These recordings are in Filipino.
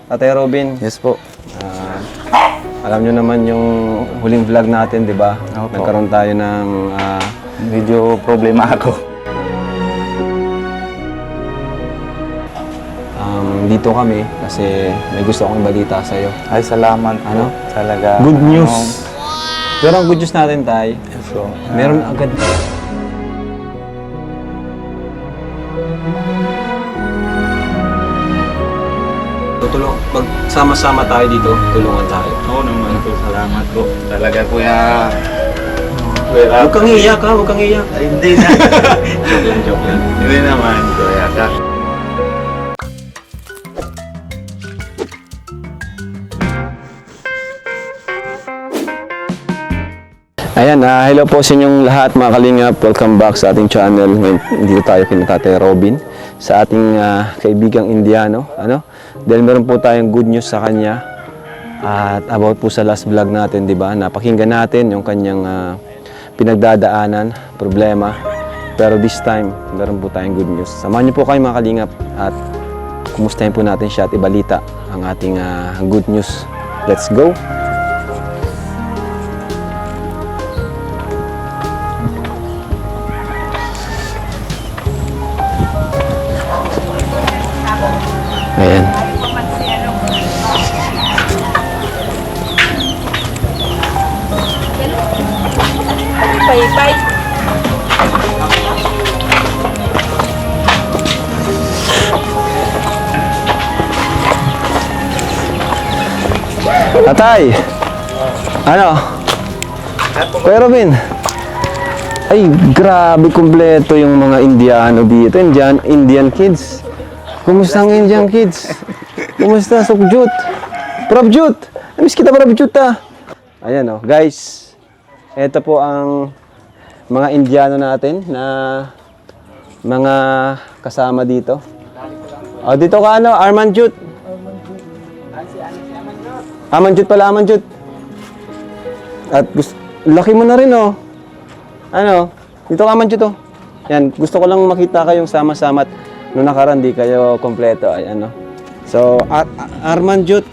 Tatay Robin. Yes po. Alam nyo naman yung huling vlog natin, di ba? Opo. Nagkaroon tayo ng Medyo problema ako. dito kami kasi may gusto akong balita sa'yo. Ay, salamat po. Ano? Talaga. Good news! Pero ang good news natin, Tay, Yes po. meron agad. Tutulong, pag sama-sama tayo dito, tulungan tayo. Oo naman po. Salamat po. Talaga kuya. Huwag kang iiyak ha, huwag kang iiyak. Ay, hindi na. joke lang. Hindi naman kuya. Ayan, hello po sa inyong lahat mga kalingap. Welcome back sa ating channel. Ngayon, dito tayo kina Tatay Robin sa ating kaibigang Indiano. Dahil meron po tayong good news sa kanya. At about po sa last vlog natin, di ba? Napakinggan natin yung kanyang pinagdadaanan, problema. Pero this time, meron po tayong good news. Samahan niyo po kayo mga kalingap at kumustahin po natin siya at ibalita ang ating good news. Let's go! Ayan. Bye-bye. Tatay! Ano? Kuya Robin? Ay, grabe kumpleto yung mga Indiano dito. Indian kids. Kumusta ang Indian kids? Kumusta, Sukjut? Prabjut! Namiss kita, Prabjut, ah! Ayan, oh. Guys, ito po ang mga Indiano natin na mga kasama dito. Oh, dito ka, Armanjut. Amanjut pala, Amanjut. At laki mo na rin, oh. Dito ka, Amanjut, oh. Yan, gusto ko lang makita kayong sama-sama. Noong nakaraan, di kayo kompleto. Ay, So, Armanjut,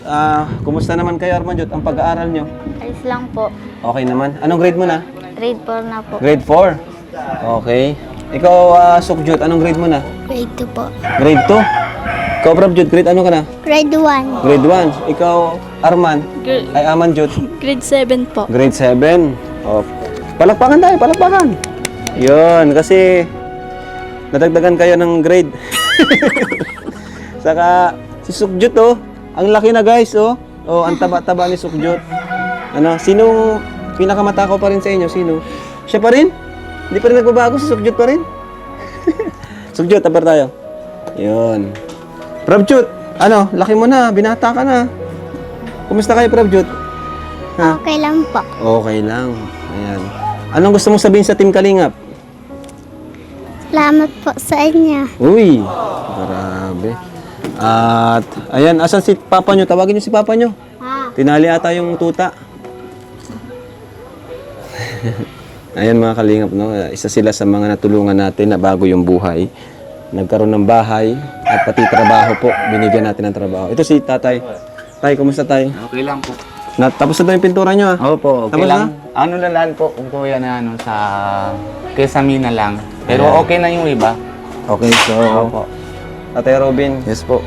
kumusta naman kayo, Armanjut? Ang pag-aaral nyo? Ayos lang po. Okay naman. Anong grade mo na? Grade 4 na po. Grade 4? Okay. Ikaw, Sukjut, anong grade mo na? Grade 2 po. Grade 2? Ikaw, Prabjut, grade ano ka na? Grade 1. Grade 1. Ikaw, Arman? Ay, Amanjut? Grade 7 po. Grade 7. Oh. Palakpakan tayo, palakpakan. Yun, kasi nadagdagan kayo ng grade. Saka si Sukjut, oh. Ang laki na, guys, oh. Oh, ang taba-taba ni Sukjut. Sinong pinakamatakaw pa rin sa inyo? Sino? Siya pa rin? Hindi pa rin nagbabago, si Sukjut pa rin? Sukjut, tabar tayo. Yun. Prabjut, laki mo na, binata ka na. Kumusta kayo, Prabjut? Ha? Okay lang po. Okay lang. Ayan. Anong gusto mong sabihin sa Team Kalingap? Salamat po sa inyo. Uy, grabe. At, ayan, asan si Papa nyo? Tawagin nyo si Papa nyo. Tinali ata yung tuta. Ayan mga Kalingap, no? Isa sila sa mga natulungan natin na bago yung buhay. Nagkaroon ng bahay at pati trabaho po. Binigyan natin ng trabaho. Ito si Tatay. Tay, kumusta tay? Okay lang po. Tapos na ba yung pintura nyo ah? Opo, okay Tapos lang. Ano na lang po kung kuya na sa Kesamina lang. Pero Ayan. okay na yung iba. Okay, so Opo. Tatay Robin, Yes po.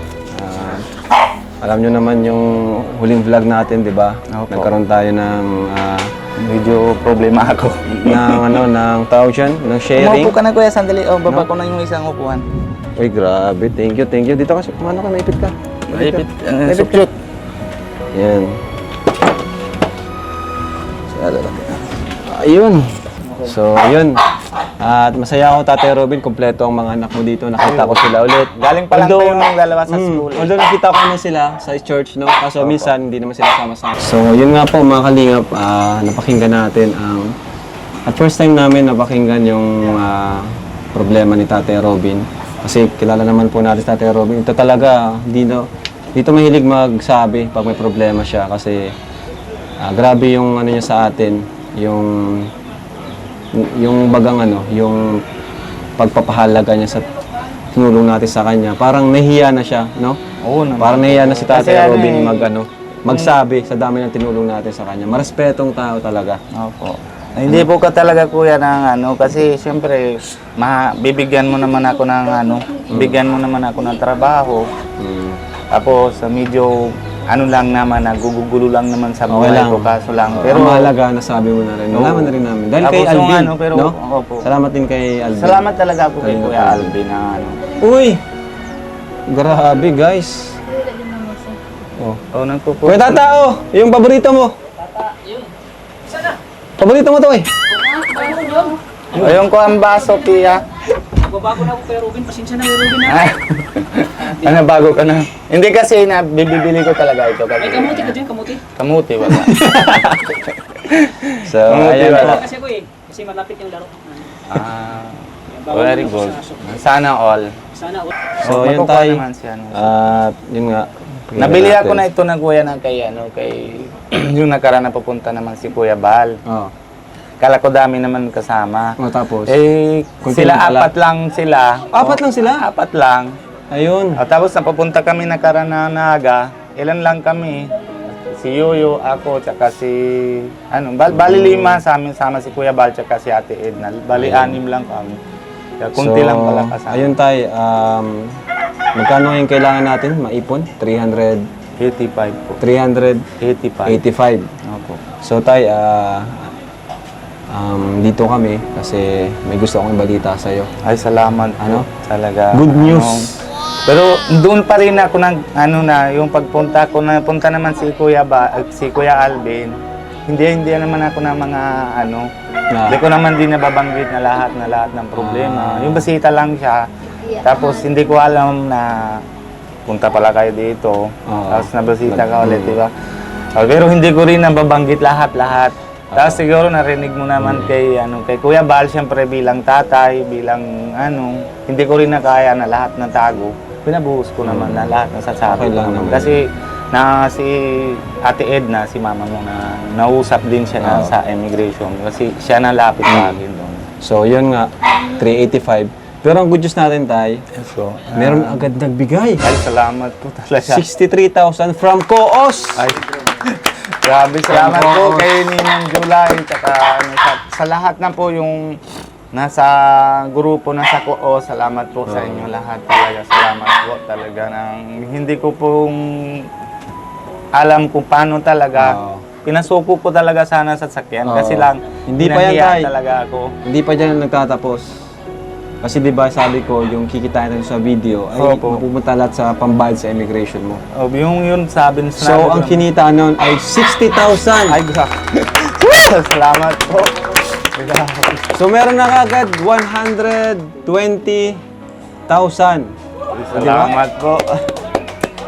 alam nyo naman yung huling vlog natin, di ba? Opo. Nagkaroon tayo ng Medyo problema ako. ng tawag dyan, ng sharing. Umupo ka na kuya, sandali. Baba No? ko na yung isang upuan. Uy, grabe. Thank you, thank you. Dito kasi, kumano ka, naipit ka. Ipit. Naipit ka. Sukjut. Yan. Ayun. So, yun. At masaya ako, Tatay Robin. Kompleto ang mga anak mo dito. Nakita ko sila ulit. Galing pa lang tayo ng dalawa sa school. Although nakita ko na sila sa church, no? Kaso minsan, hindi naman sila sama-sama. So, yun nga po, mga kalingap. Napakinggan natin ang... At first time namin napakinggan yung problema ni Tatay Robin. Kasi kilala naman po natin si Tatay Robin. Ito talaga, dito mahilig magsabi pag may problema siya. Kasi grabe yung ano niya sa atin. Yung bagang yung pagpapahalaga niya tinulong natin sa kanya. Parang nahiya na siya, no? Oo naman. Parang nahiya na si Kasi Tatay ano Robin eh, magsabi sa dami ng tinulong natin sa kanya. Marespetong tao talaga. Opo. Hindi po ka talaga kuya ng kasi siyempre bibigyan mo naman ako ng bigyan mo naman ako ng trabaho. Mm. Tapos medyo lang naman, nagugugulo lang naman sa buhay lang. ko kaso lang. Pero Pero mahalaga, nasabi mo na rin. Nalaman na rin namin. Dahil kay Tapos yung Alvin, pero, no? opo. Salamat din kay Alvin. Salamat talaga ako kay Kanina Kuya pa. Alvin na Uy! Grabe, guys. Oh. nagpupo. Kuya Tata, yung paborito mo. Paborito mo to eh. Ayun ko ang baso, Pia. Bago na ako kay Robin, pasensya na kay Robin na. Ano, bago ka na? Hindi kasi bibili ko talaga ito. May Kasi, kamuti ka dyan, kamuti. kamuti, wala. So, Kamuti ayan ba? po. Kasi ako eh, kasi malapit yung laro. Very na ako good. sa aso. Sana all. Sana all. So, yun Makukuha tayo. naman siya, no? At yun nga. Nabili ako na ito ng kuya na kay yung nakaraan na pupunta naman si Kuya Bal. Oh. Kala ko dami naman kasama. Tapos? Kunti Sila lang pala. apat lang sila. Apat lang sila? Apat lang. Ayun. Tapos napapunta kami nakaraan na Naga. Ilan lang kami. Si Yoyo, ako, tsaka si bali 5 sa amin, sama si Kuya Bal, tsaka si Ate Edna. Bali 6 lang kami. Kaya kunti lang pala kasama. Ayun tayo. Magkano yung kailangan natin maipon? 85 po. 385. Opo. So tayo, dito kami kasi may gusto akong balita sa'yo. Ay, salamat po. Ano? Talaga. Good news. Pero doon pa rin ako ng yung pagpunta ko, napunta naman si Kuya Alvin. Hindi naman ako ng mga Na, hindi ko naman din nababanggit na lahat ng problema. Yung basita lang siya. Tapos hindi ko alam na punta pala kayo dito. Tapos nabasita ka ulit, di ba? Pero hindi ko rin nababanggit lahat. Tapos siguro narinig mo naman kay Kuya Bal, siyempre bilang tatay, bilang hindi ko rin nakaya na lahat ng tago. Pinabuhos ko naman na lahat ng sasabi Okay lang ko. naman. Kasi si Ate Edna, si mama mo na nausap din siya sa immigration kasi siya na lapit sa akin doon. so yun nga, 385. Pero ang good news natin tayo, So, meron agad nagbigay. ay, salamat po talaga. 63,000 from Coos. Ay, grabe salamat po kay Ninang July tsaka sa lahat na po yung nasa grupo na sa Kuo. Salamat po sa inyo lahat talaga. Salamat po talaga hindi ko pong alam kung paano talaga. Pinasuko ko talaga sana sa sakyan kasi lang Hindi pa yan, nahiya Tay. talaga ako. Hindi pa dyan nagtatapos. Kasi di ba sabi ko, yung kikitain natin sa video ay Opo. mapupunta lahat sa pambayad sa immigration mo. Yung yun sabi So, ang kinita nun ay 60,000. ay grabe. Salamat po. So, meron na kagad 120,000. Salamat po.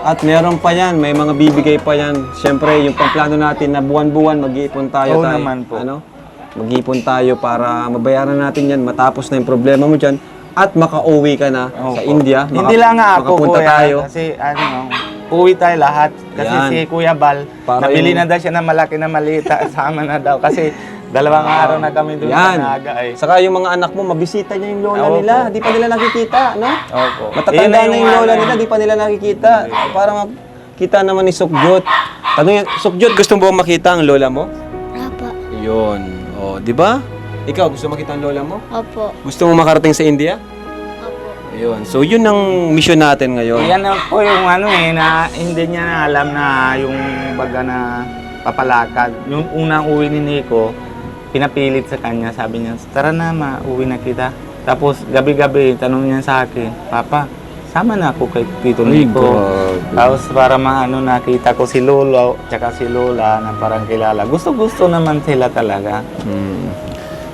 At meron pa yan, may mga bibigay pa yan. Siyempre, yung pamplano natin na buwan-buwan, mag-iipon tayo. Oo Tay. naman po. Mag-iipon tayo para mabayaran natin yan, matapos na yung problema mo dyan, at makauwi ka na sa Opo. India. Hindi lang nga ako, makapunta kuya, tayo. kasi uwi tayo lahat. Kasi Yan. si Kuya Bal, Para nabili yung- na daw siya ng malaki na maliit, sama na daw. Kasi 2 araw na kami doon sa Yan. Naga eh. Saka yung mga anak mo, mabisita niya yung lola Opo. nila. Di pa nila nakikita, no? Opo. Matatanda na yung lola nila, di pa nila nakikita. Para makita naman ni Sukjot. Tanong Sukjot, gusto mo ba makita ang lola mo? Opo. Yun. O, di ba? Ikaw, gusto makita ang lola mo? Opo. Gusto mo makarating sa India? Opo. Yun. So, yun ang mission natin ngayon. Yan na po yung na hindi niya na alam na yung baga na papalakad. Yung unang uwi ni Nico, pinapilit sa kanya, sabi niya, tara na uwi na kita. Tapos gabi-gabi, tanong niya sa akin, Papa, sama na ako kay Tito Nico. Tapos para nakita ko si Lolo, tsaka si Lola na parang kilala. Gusto-gusto naman sila talaga.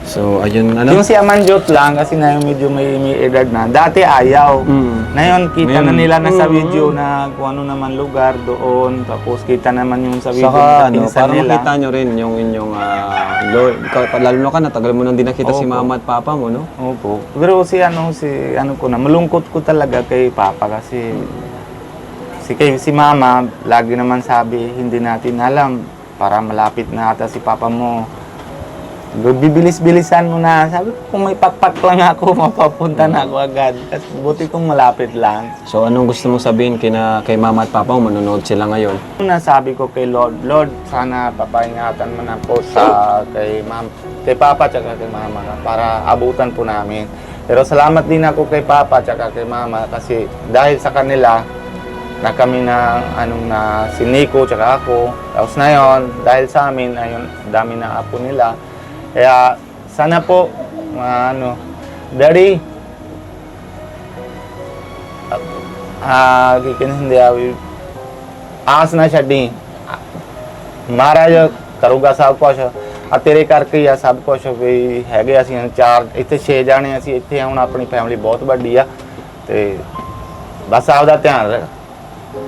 So, ayun, Yung si Amanjot lang, kasi na yung medyo may edad na. Dati ayaw. Ngayon, kita na Ngayon, nila na sa video na kung ano naman lugar doon. Tapos kita naman yung sa video Saka, na pinsan para nila. makita nyo rin yung inyong, lalo na ka na, tagal mo nang di nakita si Opo. mama at papa mo, no? Opo. Pero malungkot ko talaga kay Papa kasi si Mama, lagi naman sabi, hindi natin alam, para malapit na ata si Papa mo. bibilis-bilisan mo na. Sabi ko, kung may pakpak lang ako, mapapunta na ako agad. Kasi buti kong malapit lang. So anong gusto mong sabihin kay mama at papa mo? Manonood sila ngayon. Una sabi ko kay Lord, Lord, sana papaingatan mo na po sa kay papa at kay mama para abutan po namin. Pero salamat din ako kay papa at kay mama kasi dahil sa kanila na kami na si Nico tsaka ako. Tapos na yon, dahil sa amin, ayun, dami na apo nila. Kaya sana po, Daddy, hindi आस ना छड़ी महाराज करूगा सब कुछ आ तेरे करके ही आ सब कुछ भी हैगे असीं चार इत्थे 6 जाने असीं इत्थे हुण अपनी फैमिली बहुत वड्डी आ ते बस आपदा ध्यान रख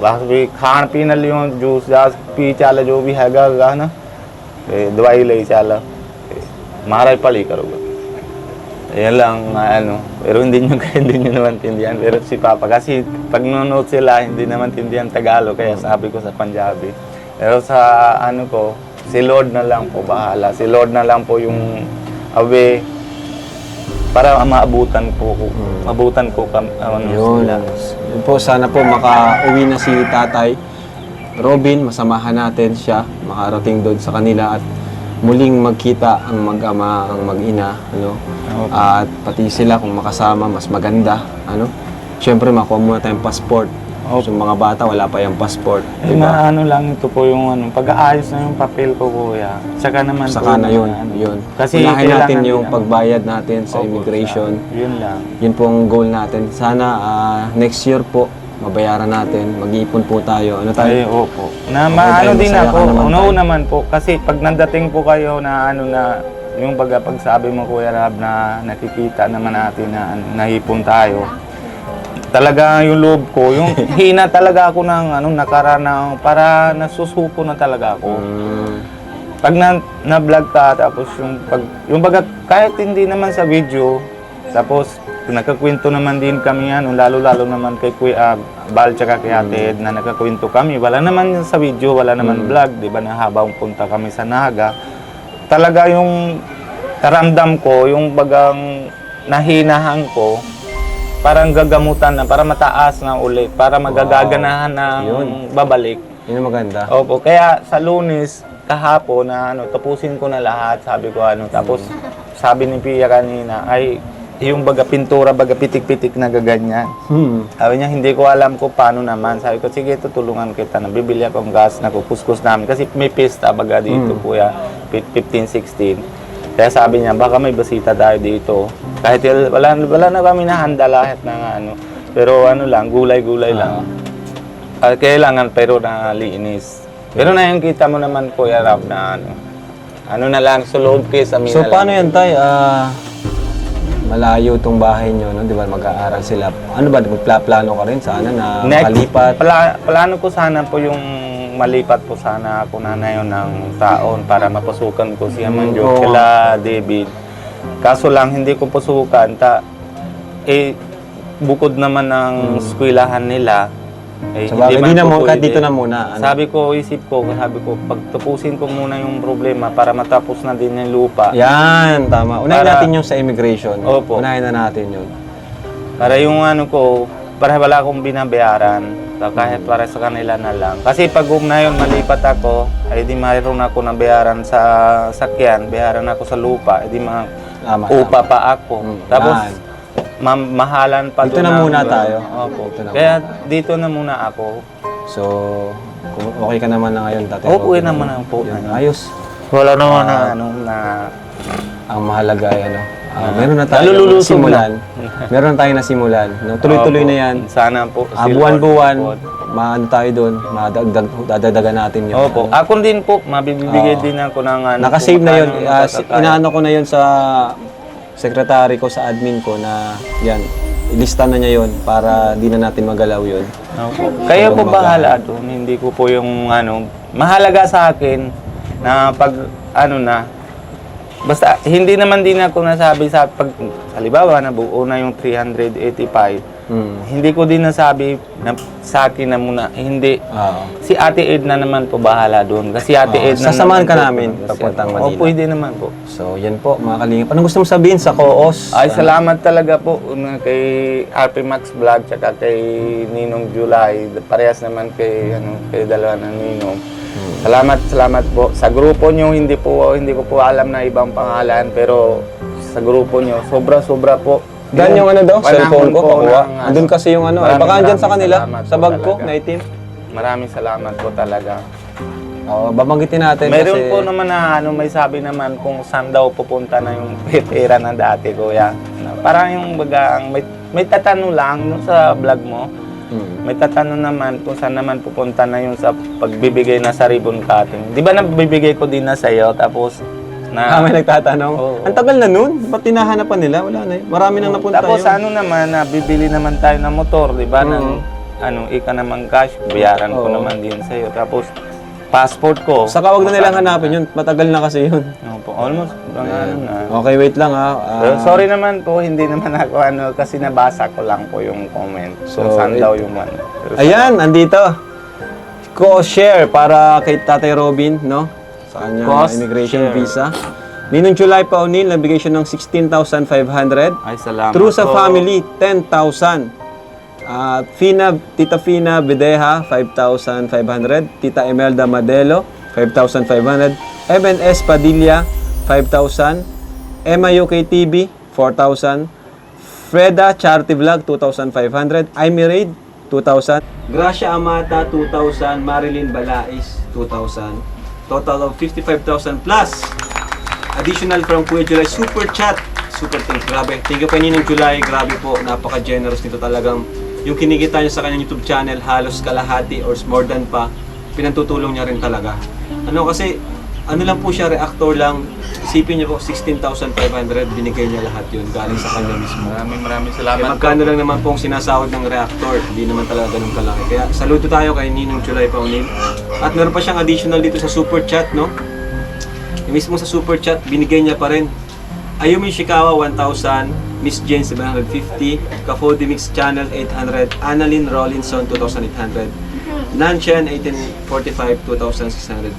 बस भी खाण पीण लियों जूस जास पी चल जो भी हैगा ना ते दवाई लई चल महाराज भली करूगा yan lang pero hindi nyo naman tindihan. Pero si Papa kasi pag nanonood sila hindi naman tindihan Tagalog kaya sabi ko sa Punjabi. Pero sa ko, si Lord na lang po bahala. Si Lord na lang po yung away para maabutan ko Yun. Yun po, sana po makauwi na si Tatay Robin, masamahan natin siya, makarating doon sa kanila at muling magkita ang mag-ama, ang mag-ina, at pati sila kung makasama, mas maganda, Siyempre, makuha muna tayong passport. So, mga bata, wala pa yung passport. Diba? Lang ito po yung pag-aayos na yung papel ko, kuya. Saka naman Saka na yun. Kasi unahin natin yung pagbayad natin sa immigration. Yun lang. Yun po ang goal natin. Sana next year po, mabayaran natin, mag-iipon po tayo. Ano tayo? Ay, opo. Na tayo, din masaya ako, ka naman tayo. naman po. Kasi pag nandating po kayo na yung pagsabi mo, Kuya Rab, na nakikita naman natin na nahipon tayo. Talaga yung loob ko, yung hina talaga ako ng nakarana, para nasusuko na talaga ako. Pag na-vlog ka, tapos kahit hindi naman sa video, tapos nagkakwento naman din kami lalo-lalo naman kay Kuya Bal tsaka kay Ate Ed na nagkakwento kami. Wala naman sa video, wala naman vlog, di ba, na habang punta kami sa Naga. Talaga yung karamdam ko, yung bagang nahinahan ko, parang gagamutan na, para mataas na ulit, para magagaganahan ng babalik. Yun ang maganda. Opo, kaya sa Lunes, kahapon na tapusin ko na lahat, sabi ko tapos sabi ni Pia kanina, ay yung pintura, pitik-pitik na gaganyan. Sabi niya, hindi ko alam kung paano naman. Sabi ko, sige, tutulungan kita na bibili akong gas na kukuskus namin. Kasi may pista dito, kuya, 15-16. Kaya sabi niya, baka may basita tayo dito. Kahit wala na kami nahanda lahat ng pero lang, gulay-gulay lang. Kailangan pero na linis. Pero na yung kita mo naman, Kuya Rab, na na lang, sa loob kaysa So, paano yan, Tay? Malayo itong bahay nyo, di ba? Mag-aaral sila. Ano ba? Magplano ka rin sana na makalipat? Plano ko sana po yung malipat po sana ako na yun ng taon para mapasukan ko si Amanjo kila David. Kaso lang, hindi ko pasukan. Bukod naman ng eskwelahan nila, hindi na mo, kahit dito na muna. Sabi ko, pagtapusin ko muna yung problema para matapos na din yung lupa. Yan, tama. Unahin natin yung sa immigration. Opo. Unahin na natin yun. Para yung para wala akong binabayaran, kahit para sa kanila na lang. Kasi pag na yun, malipat ako, ay di mayroon ako na bayaran sa sakyan, bayaran ako sa lupa, ay di upa pa ako. Tapos, mahalan pa dito na muna tayo. Opo. Kaya dito na muna ako. So, kung okay ka naman na ngayon, Tatay Okay Robin, naman ang po. Ayos. Wala naman Ang mahalaga ay meron na tayo nasimulan. Meron na tayo nasimulan. Tuloy-tuloy na yan. Sana po. Buwan-buwan, tayo doon, dadagdagan natin yun. Opo. Ako din po, mabibigay din ako ng Nakasave na yun. Inaano ko na yun sa sekretary ko, sa admin ko na yan. Ilista na niya yun para di na natin magalaw yun. Kaya po bahala doon. Hindi ko po yung mahalaga sa akin na pag basta hindi naman din ako nasabi sa halimbawa na buo na yung 385 Hindi ko din nasabi na sa akin na muna, hindi. Oo. Si Ate Edna naman po bahala doon. Kasi Ate Edna Sasamahan ka naman namin papuntang Manila. pwede naman po. So, yan po, mga kalingap. Anong gusto mo sabihin sa Koos? Ay, salamat talaga po kay RP Max Vlog tsaka kay Ninong July. Parehas naman kay dalawa ng Ninong. Salamat po. Sa grupo nyo, hindi ko po alam na ibang pangalan, pero sa grupo nyo, sobra po. Dan yung ano daw, cellphone ko, pakuha. ng, Andun kasi yung ano, maraming- baka andyan sa maraming kanila, salamat sa po bag ko, talaga. na itim. Maraming salamat po talaga. Oo, babanggitin natin Mayroon kasi... po naman na may sabi naman kung saan daw pupunta na yung pera ng dati, kuya. Parang yung bagang may tatanong lang no, sa vlog mo. May tatanong naman kung saan naman pupunta na yung sa pagbibigay na sa ribbon cutting. Di ba nabibigay ko din na sa'yo, tapos May nagtatanong. Oo. Ang tagal na nun, ba't tinahanapan nila? Wala na marami nang napunta Tapos yun. ano naman, bibili naman tayo ng motor, di ba? Ika naman cash, bayaran ko Oo. naman din sa'yo. Tapos, passport ko. Saka wag na nilang hanapin yun, matagal na kasi yun. Opo, almost, na. Okay, wait lang ha. Pero sorry naman po, hindi naman ako kasi nabasa ko lang po yung comment. So, So, saan daw yung ano. Pero Ayan, andito. Co-share para kay Tatay Robin, no? Sa kanyang Cost immigration share. visa. Ninong July Paunil, nabigay siya ng 16,500. Ay, salamat True sa po. family, 10,000. Tita Fina Bedeja, 5,500. Tita Imelda Madelo, 5,500. Evan S. Padilla, 5,000. Emma UKTV, 4,000. Freda Charity Vlog, 2,500. Amy Raid, 2,000. Gracia Amata, 2,000. Marilyn Balais, 2,000. Total of 55,000 plus. Additional from Kuya July Super Chat. Super thanks. Grabe. Thank you kay Ninong July. Grabe po. Napaka-generous nito talagang. Yung kinikita niya sa kanyang YouTube channel, halos kalahati or more than pa, pinantutulong niya rin talaga. Ano kasi, ano lang po siya, reactor lang. Isipin niyo po, 16,500, binigay niya lahat yun galing sa kanya mismo. Maraming Kaya salamat. magkano lang naman pong sinasahod ng reactor, hindi naman talaga ganun kalaki. Kaya saludo tayo kay Ninong July Paunil. At meron pa siyang additional dito sa Super Chat, no? Yung mismo sa Super Chat, binigay niya pa rin. Ayumi Shikawa, 1,000. Miss Jane, 750. Kafodi Mix Channel, 800. Annalyn Rollinson, 2,800. Nanchen, 1845, 2,650.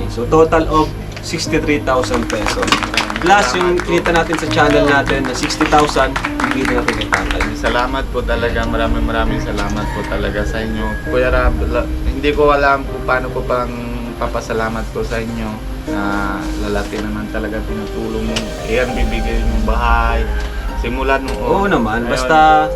So, total of 63,000 pesos. Plus, yung kita natin sa channel natin na 60,000, bibigyan natin kay Tatay. Salamat po talaga. Maraming salamat po talaga sa inyo. Kuya Rab, hindi ko alam kung paano ko pang papasalamat ko sa inyo na lalaki naman talaga pinutulong mo. Ayan, bibigay yung bahay. Simulan mo. Oo naman, Ngayon, basta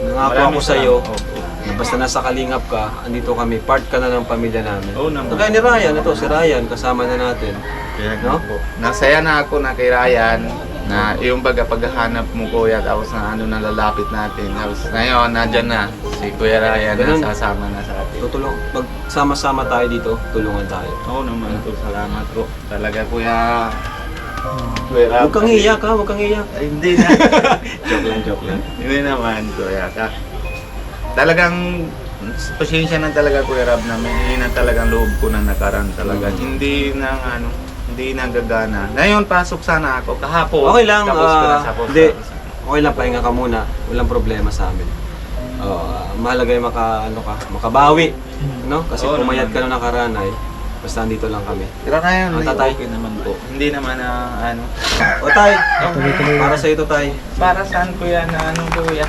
nangako ako maraming sa iyo salamat. Opo. na basta nasa Kalingap ka, andito kami, part ka na ng pamilya namin. Oo naman. Kagaya ni Ryan, ito si Ryan, kasama na natin. Kaya No? po. Nasaya na ako na kay Ryan na yung baga paghahanap mo kuya tapos na ano na lalapit natin. Tapos ngayon, nandyan na si Kuya Ryan Ganun. na sasama na sa atin. Tutulong, magsama-sama tayo dito, tulungan tayo. Oo naman po, salamat po. Talaga kuya. Kuya Rab. Huwag kang iiyak ha, huwag kang iiyak. Ay, hindi na. Joke lang. Hindi naman kuya. Talagang pasensya na talaga Kuya Rab na may na talagang loob ko na nakaraan talaga. Hindi na hindi na gagana. Ngayon pasok sana ako kahapon. Okay lang, Tapos ko na sa post. hindi. Okay lang, pahinga ka muna. Walang problema sa amin. Mahalaga yung makabawi. No? Kasi Oo pumayat naman. ka nung nakaraan ay, basta andito lang kami. Pero ngayon, Ang tatay. okay naman po. Hindi naman na ano. O tay, para sa ito tay. Para saan kuya na ano kuya?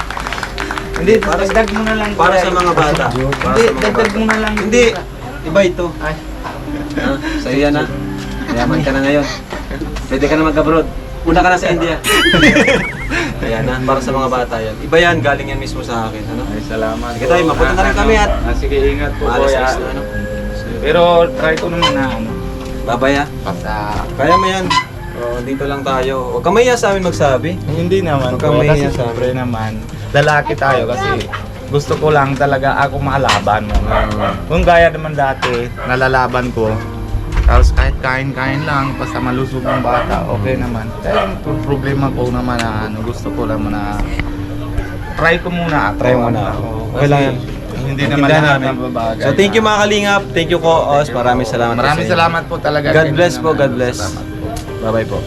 Hindi, Para sa- dagdag mo na lang. Para kuya. sa mga bata. Para Hindi, sa mga dagdag bata. mo na lang. Hindi, iba ito. Ay, Ha? Sa'yo yan ha. Mayaman ka na ngayon. Pwede ka na mag-abroad. Una ka na sa India. Ayan na, para sa mga bata yan. Iba yan, galing yan mismo sa akin. Ano? ay salamat. Sige tayo, mapunta na rin kami at sige, ingat po maalas kuya. na ano. Pero try ko naman na ano. Babay ha. Basta Kaya mo yan. Dito lang tayo. Huwag kang mahiya sa amin magsabi. hindi naman Huwag kang kuya, mahiya kasi sa siyempre naman lalaki tayo kasi gusto ko lang talaga ako malaban mo. Kung gaya naman dati, nalalaban ko. Tapos kahit kain-kain lang, basta malusog ng bata, okay naman. Kaya yung problema ko naman na ano, gusto ko lang na try ko muna ako. Try mo na. Okay lang yan. Hindi naman Intindihan lahat namin. ng babagay. So thank you mga kalingap. Thank you ko, Os. Maraming salamat. Maraming sa inyo. salamat po talaga. God bless po, Salamat God bless. po. Bye-bye po.